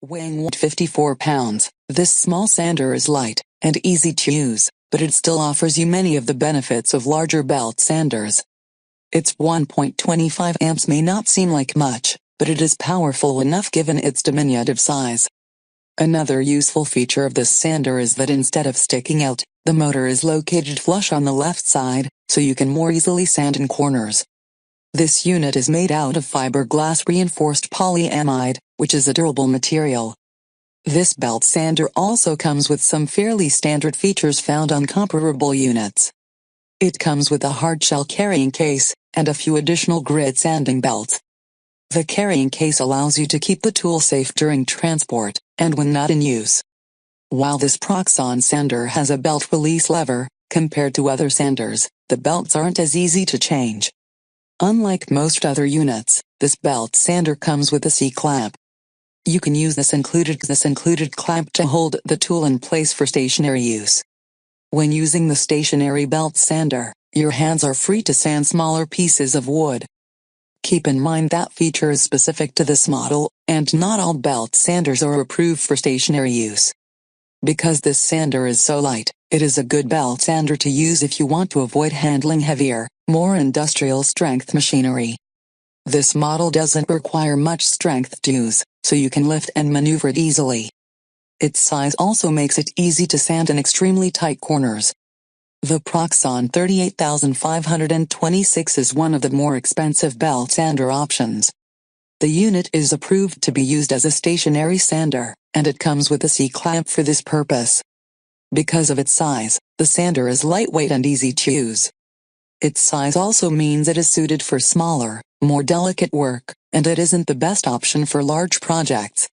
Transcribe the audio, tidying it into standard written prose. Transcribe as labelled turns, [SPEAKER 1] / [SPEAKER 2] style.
[SPEAKER 1] Weighing 54 pounds, this small sander is light and easy to use, but it still offers you many of the benefits of larger belt sanders. Its 1.25 amps may not seem like much, but it is powerful enough given its diminutive size. Another useful feature of this sander is that instead of sticking out, the motor is located flush on the left side, so you can more easily sand in corners. This unit is made out of fiberglass reinforced polyamide, which is a durable material. This belt sander also comes with some fairly standard features found on comparable units. It comes with a hard-shell carrying case, and a few additional grid sanding belts. The carrying case allows you to keep the tool safe during transport, and when not in use. While this Proxxon sander has a belt release lever, compared to other sanders, the belts aren't as easy to change. Unlike most other units, this belt sander comes with a C-clamp. You can use this included clamp to hold the tool in place for stationary use. When using the stationary belt sander, your hands are free to sand smaller pieces of wood. Keep in mind that feature is specific to this model, and not all belt sanders are approved for stationary use. Because this sander is so light, it is a good belt sander to use if you want to avoid handling heavier, more industrial strength machinery. This model doesn't require much strength to use, so you can lift and maneuver it easily. Its size also makes it easy to sand in extremely tight corners. The Proxxon 38526 is one of the more expensive belt sander options. The unit is approved to be used as a stationary sander, and it comes with a C-clamp for this purpose. Because of its size, the sander is lightweight and easy to use. Its size also means it is suited for smaller, more delicate work, and it isn't the best option for large projects.